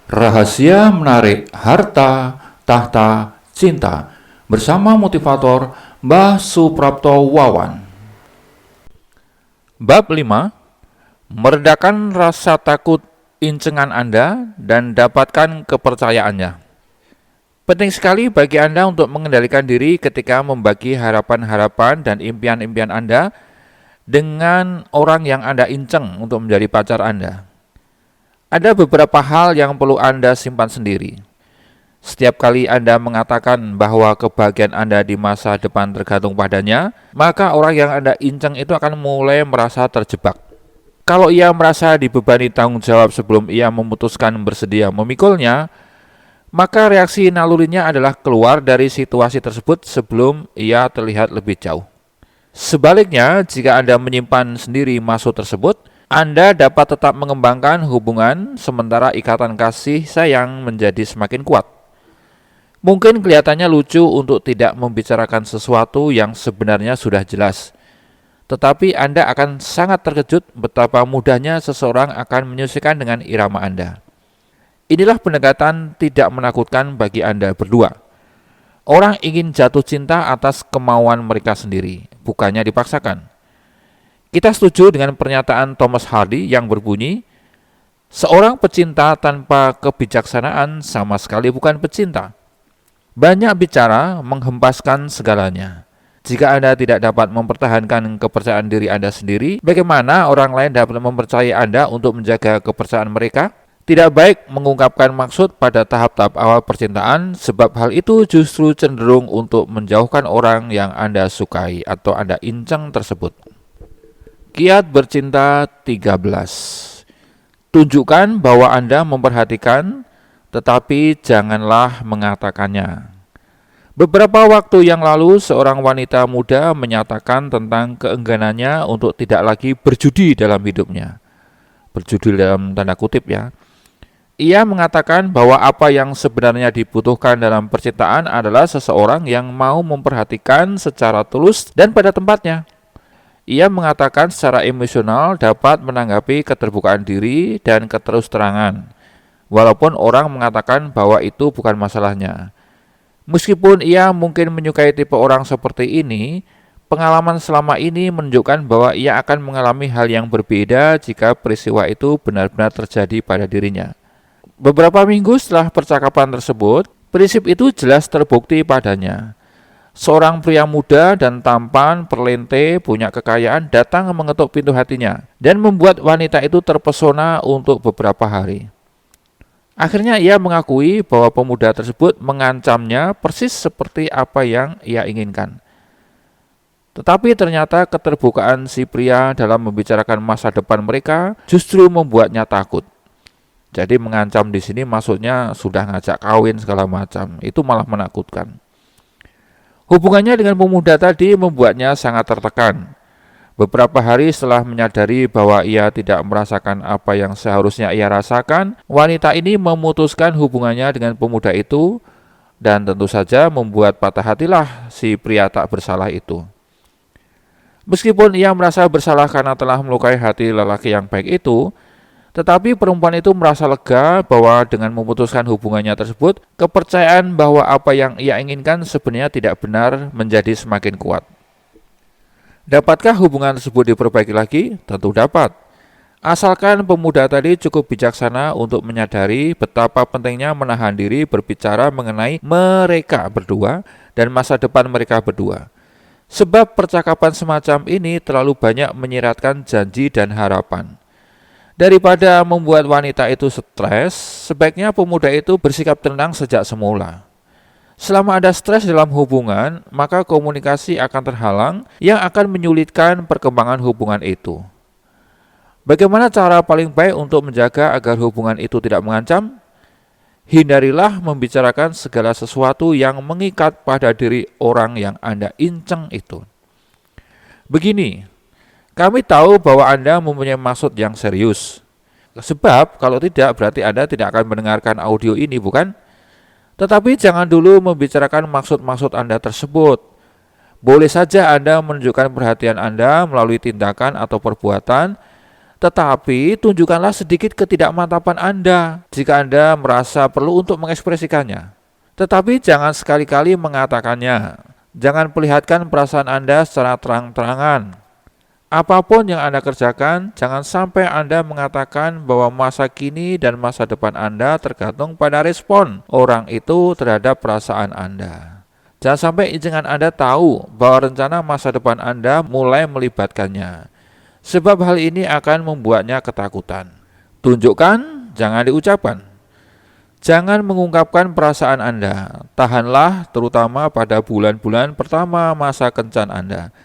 Rahasia menarik harta, tahta, cinta bersama motivator Mbah Suprapto Wawan. Bab 5. Meredakan rasa takut incengan Anda dan dapatkan kepercayaannya. Penting sekali bagi Anda untuk mengendalikan diri ketika membagi harapan-harapan dan impian-impian Anda dengan orang yang Anda inceng untuk menjadi pacar Anda. Ada beberapa hal yang perlu Anda simpan sendiri. Setiap kali Anda mengatakan bahwa kebahagiaan Anda di masa depan tergantung padanya, maka orang yang Anda inceng itu akan mulai merasa terjebak. Kalau ia merasa dibebani tanggung jawab sebelum ia memutuskan bersedia memikulnya, maka reaksi nalurinya adalah keluar dari situasi tersebut sebelum ia terlihat lebih jauh. Sebaliknya, jika Anda menyimpan sendiri maksud tersebut, Anda dapat tetap mengembangkan hubungan sementara ikatan kasih sayang menjadi semakin kuat. Mungkin kelihatannya lucu untuk tidak membicarakan sesuatu yang sebenarnya sudah jelas, tetapi Anda akan sangat terkejut betapa mudahnya seseorang akan menyesuaikan dengan irama Anda. Inilah pendekatan tidak menakutkan bagi Anda berdua. Orang ingin jatuh cinta atas kemauan mereka sendiri, bukannya dipaksakan. Kita setuju dengan pernyataan Thomas Hardy yang berbunyi, seorang pecinta tanpa kebijaksanaan sama sekali bukan pecinta. Banyak bicara menghempaskan segalanya. Jika Anda tidak dapat mempertahankan kepercayaan diri Anda sendiri, bagaimana orang lain dapat mempercayai Anda untuk menjaga kepercayaan mereka? Tidak baik mengungkapkan maksud pada tahap-tahap awal percintaan, sebab hal itu justru cenderung untuk menjauhkan orang yang Anda sukai atau Anda inceng tersebut. Kiat bercinta 13. Tunjukkan bahwa Anda memperhatikan, tetapi janganlah mengatakannya. Beberapa waktu yang lalu, seorang wanita muda menyatakan tentang keengganannya untuk tidak lagi berjudi dalam hidupnya. Berjudi dalam tanda kutip ya. Ia mengatakan bahwa apa yang sebenarnya dibutuhkan dalam percintaan adalah seseorang yang mau memperhatikan secara tulus dan pada tempatnya. Ia mengatakan secara emosional dapat menanggapi keterbukaan diri dan keterus-terangan, walaupun orang mengatakan bahwa itu bukan masalahnya. Meskipun ia mungkin menyukai tipe orang seperti ini, pengalaman selama ini menunjukkan bahwa ia akan mengalami hal yang berbeda jika peristiwa itu benar-benar terjadi pada dirinya. Beberapa minggu setelah percakapan tersebut, prinsip itu jelas terbukti padanya. Seorang pria muda dan tampan, perlente, punya kekayaan datang mengetuk pintu hatinya dan membuat wanita itu terpesona untuk beberapa hari. Akhirnya ia mengakui bahwa pemuda tersebut mengancamnya persis seperti apa yang ia inginkan. Tetapi ternyata keterbukaan si pria dalam membicarakan masa depan mereka justru membuatnya takut. Jadi mengancam di sini maksudnya sudah ngajak kawin segala macam. Itu malah menakutkan. Hubungannya dengan pemuda tadi membuatnya sangat tertekan. Beberapa hari setelah menyadari bahwa ia tidak merasakan apa yang seharusnya ia rasakan, wanita ini memutuskan hubungannya dengan pemuda itu dan tentu saja membuat patah hatilah si pria tak bersalah itu. Meskipun ia merasa bersalah karena telah melukai hati lelaki yang baik itu, tetapi perempuan itu merasa lega bahwa dengan memutuskan hubungannya tersebut, kepercayaan bahwa apa yang ia inginkan sebenarnya tidak benar menjadi semakin kuat. Dapatkah hubungan tersebut diperbaiki lagi? Tentu dapat. Asalkan pemuda tadi cukup bijaksana untuk menyadari betapa pentingnya menahan diri berbicara mengenai mereka berdua dan masa depan mereka berdua. Sebab percakapan semacam ini terlalu banyak menyiratkan janji dan harapan. Daripada membuat wanita itu stres, sebaiknya pemuda itu bersikap tenang sejak semula. Selama ada stres dalam hubungan, maka komunikasi akan terhalang yang akan menyulitkan perkembangan hubungan itu. Bagaimana cara paling baik untuk menjaga agar hubungan itu tidak mengancam? Hindarilah membicarakan segala sesuatu yang mengikat pada diri orang yang Anda inceng itu. Begini, kami tahu bahwa Anda mempunyai maksud yang serius. Sebab kalau tidak berarti Anda tidak akan mendengarkan audio ini, bukan? Tetapi jangan dulu membicarakan maksud-maksud Anda tersebut. Boleh saja Anda menunjukkan perhatian Anda melalui tindakan atau perbuatan, Tetapi tunjukkanlah sedikit ketidakmantapan Anda jika Anda merasa perlu untuk mengekspresikannya. Tetapi jangan sekali-kali mengatakannya. Jangan perlihatkan perasaan Anda secara terang-terangan. Apapun yang Anda kerjakan, jangan sampai Anda mengatakan bahwa masa kini dan masa depan Anda tergantung pada respon orang itu terhadap perasaan Anda. Jangan sampai incingan Anda tahu bahwa rencana masa depan Anda mulai melibatkannya. Sebab hal ini akan membuatnya ketakutan. Tunjukkan, jangan diucapkan. Jangan mengungkapkan perasaan Anda. Tahanlah terutama pada bulan-bulan pertama masa kencan Anda.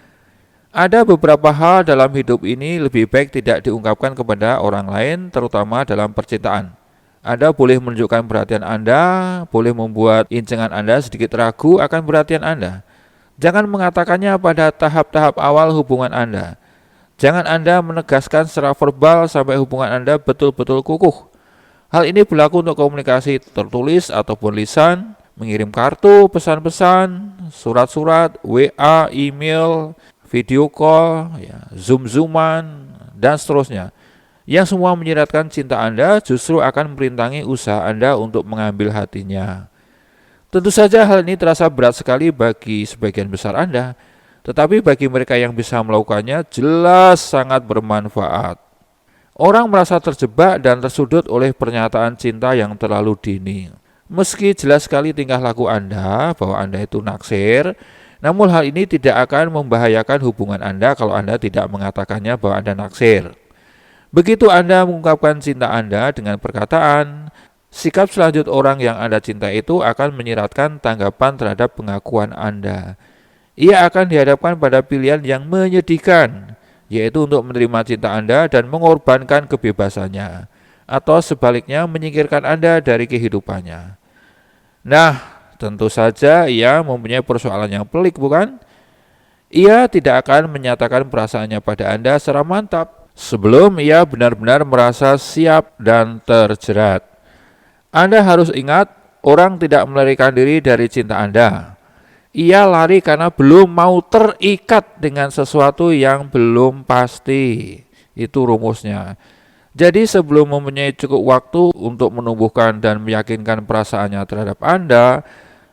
Ada beberapa hal dalam hidup ini lebih baik tidak diungkapkan kepada orang lain, terutama dalam percintaan. Anda boleh menunjukkan perhatian Anda, boleh membuat incingan Anda sedikit ragu akan perhatian Anda. Jangan mengatakannya pada tahap-tahap awal hubungan Anda. Jangan Anda menegaskan secara verbal sampai hubungan Anda betul-betul kukuh. Hal ini berlaku untuk komunikasi tertulis ataupun lisan, mengirim kartu, pesan-pesan, surat-surat, WA, email, video call, zoom-zooman, dan seterusnya. Yang semua menyiratkan cinta Anda justru akan merintangi usaha Anda untuk mengambil hatinya. Tentu saja hal ini terasa berat sekali bagi sebagian besar Anda, tetapi bagi mereka yang bisa melakukannya jelas sangat bermanfaat. Orang merasa terjebak dan tersudut oleh pernyataan cinta yang terlalu dini. Meski jelas sekali tingkah laku Anda bahwa Anda itu naksir, namun hal ini tidak akan membahayakan hubungan Anda kalau Anda tidak mengatakannya bahwa Anda naksir. Begitu Anda mengungkapkan cinta Anda dengan perkataan, sikap selanjutnya orang yang Anda cinta itu akan menyiratkan tanggapan terhadap pengakuan Anda. Ia akan dihadapkan pada pilihan yang menyedihkan, yaitu untuk menerima cinta Anda dan mengorbankan kebebasannya, atau sebaliknya menyingkirkan Anda dari kehidupannya. Nah, tentu saja ia mempunyai persoalan yang pelik, bukan? Ia tidak akan menyatakan perasaannya pada Anda secara mantap sebelum ia benar-benar merasa siap dan terjerat. Anda harus ingat, orang tidak melarikan diri dari cinta Anda. Ia lari karena belum mau terikat dengan sesuatu yang belum pasti. Itu rumusnya. Jadi sebelum mempunyai cukup waktu untuk menumbuhkan dan meyakinkan perasaannya terhadap Anda,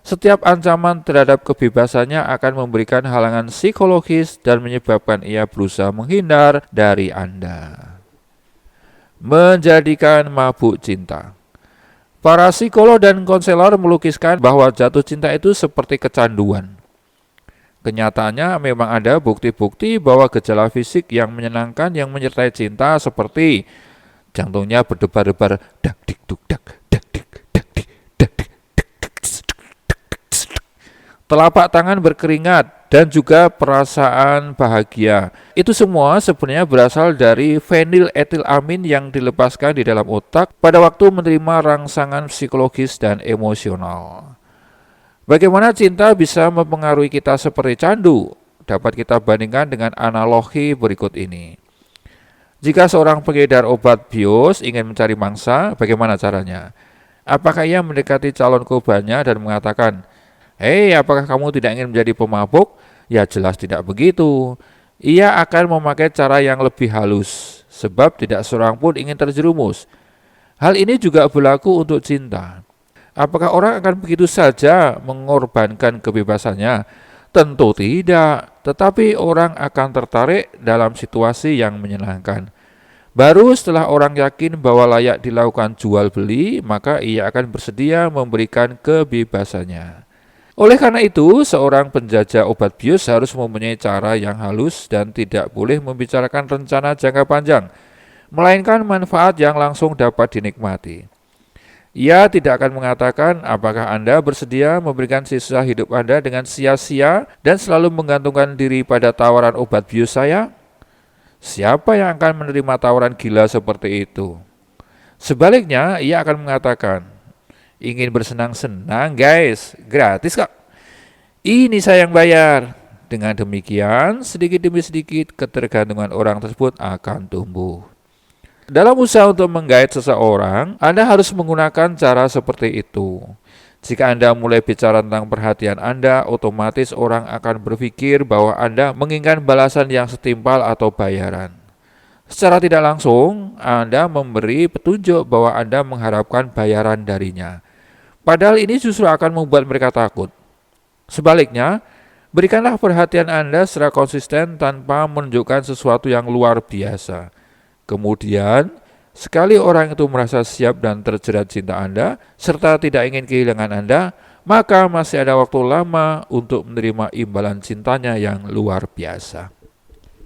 setiap ancaman terhadap kebebasannya akan memberikan halangan psikologis dan menyebabkan ia berusaha menghindar dari Anda. Menjadikan mabuk cinta. Para psikolog dan konselor melukiskan bahwa jatuh cinta itu seperti kecanduan. Kenyataannya memang ada bukti-bukti bahwa gejala fisik yang menyenangkan yang menyertai cinta seperti jantungnya berdebar-debar, dak dik duk dak, dak dik dak dik dak dik dak dik, telapak tangan berkeringat, dan juga perasaan bahagia. Itu semua sebenarnya berasal dari feniletilamin yang dilepaskan di dalam otak pada waktu menerima rangsangan psikologis dan emosional. Bagaimana cinta bisa mempengaruhi kita seperti candu? Dapat kita bandingkan dengan analogi berikut ini. Jika seorang pengedar obat bius ingin mencari mangsa, bagaimana caranya? Apakah ia mendekati calon korbannya dan mengatakan, "Hei, apakah kamu tidak ingin menjadi pemabuk?" Ya jelas tidak begitu. Ia akan memakai cara yang lebih halus, sebab tidak seorang pun ingin terjerumus. Hal ini juga berlaku untuk cinta. Apakah orang akan begitu saja mengorbankan kebebasannya? Tentu tidak, tetapi orang akan tertarik dalam situasi yang menyenangkan. Baru setelah orang yakin bahwa layak dilakukan jual beli, maka ia akan bersedia memberikan kebebasannya. Oleh karena itu, seorang penjajah obat bius harus mempunyai cara yang halus dan tidak boleh membicarakan rencana jangka panjang, melainkan manfaat yang langsung dapat dinikmati. Ia tidak akan mengatakan apakah Anda bersedia memberikan sisa hidup Anda dengan sia-sia dan selalu menggantungkan diri pada tawaran obat bius saya? Siapa yang akan menerima tawaran gila seperti itu? Sebaliknya, ia akan mengatakan, ingin bersenang-senang guys, gratis kok. Ini saya yang bayar. Dengan demikian, sedikit demi sedikit ketergantungan orang tersebut akan tumbuh. Dalam usaha untuk menggait seseorang, Anda harus menggunakan cara seperti itu. Jika Anda mulai bicara tentang perhatian Anda, otomatis orang akan berpikir bahwa Anda menginginkan balasan yang setimpal atau bayaran. Secara tidak langsung, Anda memberi petunjuk bahwa Anda mengharapkan bayaran darinya. Padahal ini justru akan membuat mereka takut. Sebaliknya, berikanlah perhatian Anda secara konsisten tanpa menunjukkan sesuatu yang luar biasa. Kemudian, sekali orang itu merasa siap dan terjerat cinta Anda, serta tidak ingin kehilangan Anda, maka masih ada waktu lama untuk menerima imbalan cintanya yang luar biasa.